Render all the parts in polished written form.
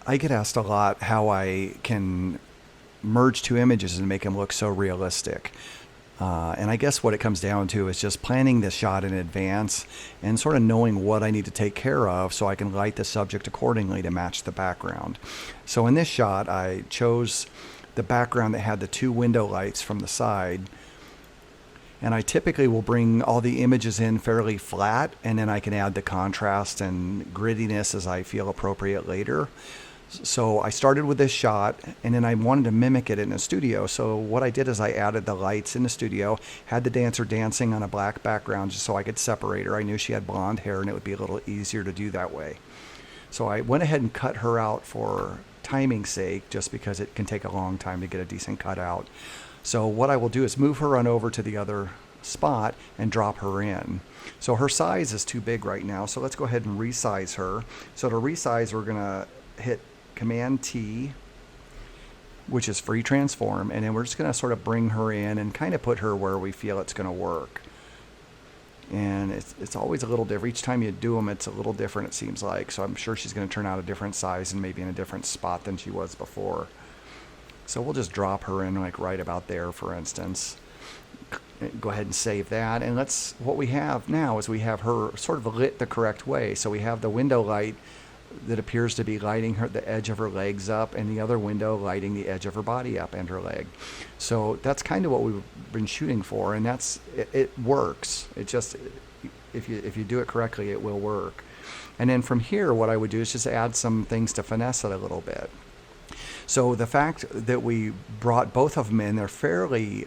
I get asked a lot how I can merge two images and make them look so realistic. And I guess what it comes down to is just planning the shot in advance and sort of knowing what I need to take care of so I can light the subject accordingly to match the background. So in this shot, I chose the background that had the two window lights from the side. And I typically will bring all the images in fairly flat, and then I can add the contrast and grittiness as I feel appropriate later. So I started with this shot, and then I wanted to mimic it in the studio. So what I did is I added the lights in the studio, had the dancer dancing on a black background just so I could separate her. I knew she had blonde hair, and it would be a little easier to do that way. So I went ahead and cut her out for timing's sake, just because it can take a long time to get a decent cut out. So what I will do is move her on over to the other spot and drop her in. So her size is too big right now, so let's go ahead and resize her. So to resize, we're gonna hit Command T, which is free transform, and then we're just going to sort of bring her in and kind of put her where we feel it's going to work. And it's always a little different. Each time you do them, it's a little different, it seems like. So I'm sure she's going to turn out a different size and maybe in a different spot than she was before. So we'll just drop her in like right about there, for instance. Go ahead and save that. And what we have now is we have her sort of lit the correct way. So we have the window light that appears to be lighting the edge of her legs up, and the other window lighting the edge of her body up and her leg. So that's kind of what we've been shooting for, and it works. It just, if you do it correctly, it will work. And then from here, what I would do is just add some things to finesse it a little bit. So the fact that we brought both of them in, they're fairly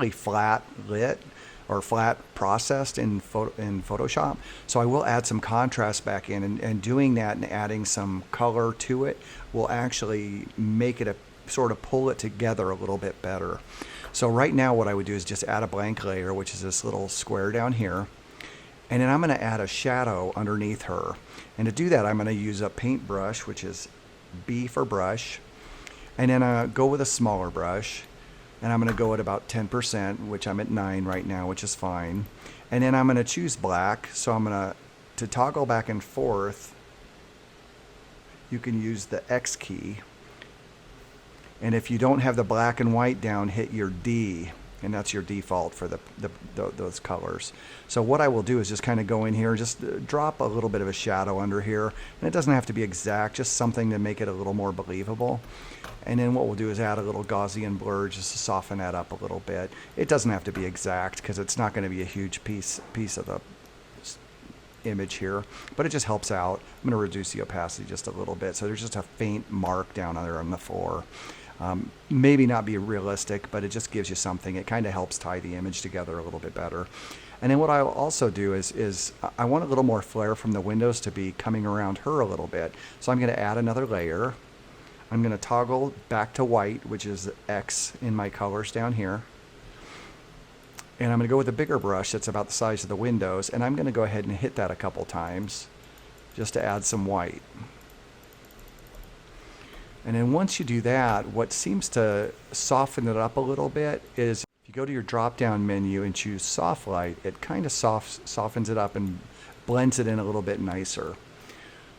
flat lit, or flat processed in Photoshop. So I will add some contrast back in, and doing that and adding some color to it will actually make it sort of pull it together a little bit better. So right now what I would do is just add a blank layer, which is this little square down here. And then I'm gonna add a shadow underneath her. And to do that, I'm gonna use a paintbrush, which is B for brush. And then go with a smaller brush. And I'm going to go at about 10%, which I'm at 9 right now, which is fine. And then I'm going to choose black. So I'm going to toggle back and forth, you can use the X key. And if you don't have the black and white down, hit your D. And that's your default for those colors. So what I will do is just kind of go in here, just drop a little bit of a shadow under here. And it doesn't have to be exact, just something to make it a little more believable. And then what we'll do is add a little Gaussian blur just to soften that up a little bit. It doesn't have to be exact because it's not going to be a huge piece of the image here, but it just helps out. I'm going to reduce the opacity just a little bit, so there's just a faint mark down there on the floor. Maybe not be realistic, but it just gives you something. It kind of helps tie the image together a little bit better. And then what I'll also do is I want a little more flare from the windows to be coming around her a little bit. So I'm going to add another layer. I'm going to toggle back to white, which is X in my colors down here. And I'm going to go with a bigger brush that's about the size of the windows, and I'm going to go ahead and hit that a couple times just to add some white. And then once you do that, what seems to soften it up a little bit is if you go to your drop-down menu and choose soft light, it kind of softens it up and blends it in a little bit nicer.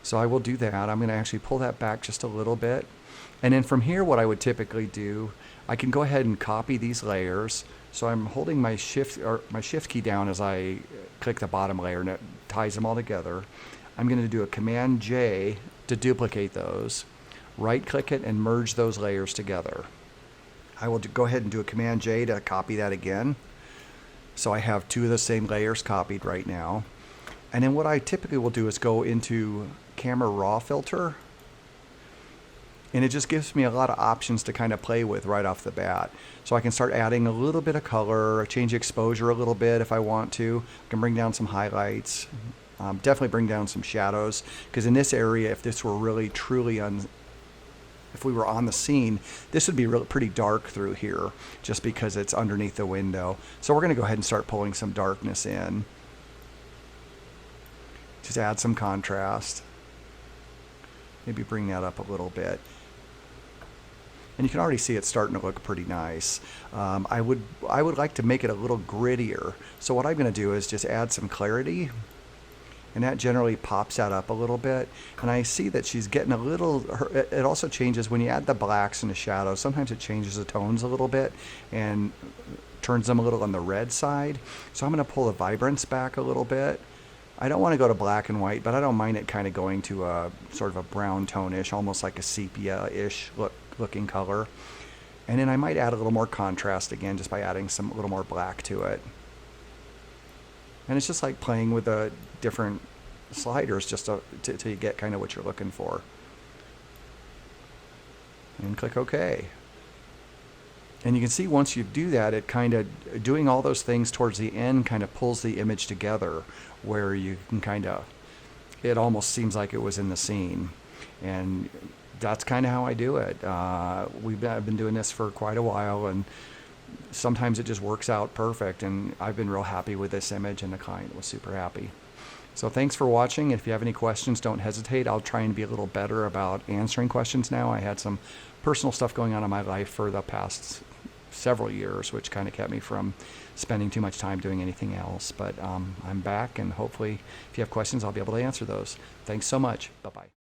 So I will do that. I'm going to actually pull that back just a little bit. And then from here, what I would typically do, I can go ahead and copy these layers. So I'm holding my shift key down as I click the bottom layer, and it ties them all together. I'm going to do a Command J to duplicate those. Right click it and merge those layers together. I will go ahead and do a Command J to copy that again. So I have two of the same layers copied right now. And then what I typically will do is go into Camera Raw filter, and it just gives me a lot of options to kind of play with right off the bat. So I can start adding a little bit of color, change exposure a little bit if I want to. I can bring down some highlights, definitely bring down some shadows, because in this area, if this were really truly if we were on the scene, this would be pretty dark through here just because it's underneath the window. So we're going to go ahead and start pulling some darkness in. Just add some contrast. Maybe bring that up a little bit. And you can already see it's starting to look pretty nice. I would like to make it a little grittier. So what I'm going to do is just add some clarity. And that generally pops that up a little bit. And I see that she's getting a little, it also changes when you add the blacks and the shadows. Sometimes it changes the tones a little bit and turns them a little on the red side. So I'm going to pull the vibrance back a little bit. I don't want to go to black and white, but I don't mind it kind of going to a sort of a brown tone-ish, almost like a sepia-ish looking color. And then I might add a little more contrast again just by adding a little more black to it. And it's just like playing with the different sliders just till you get kind of what you're looking for. And click OK. And you can see once you do that, it kind of, doing all those things towards the end kind of pulls the image together where you can kind of, it almost seems like it was in the scene. And that's kind of how I do it. I've been doing this for quite a while, and sometimes it just works out perfect, and I've been real happy with this image, and the client was super happy. So thanks for watching. If you have any questions, don't hesitate. I'll try and be a little better about answering questions now. I had some personal stuff going on in my life for the past several years, which kind of kept me from spending too much time doing anything else. But I'm back, and hopefully if you have questions, I'll be able to answer those. Thanks so much. Bye-bye.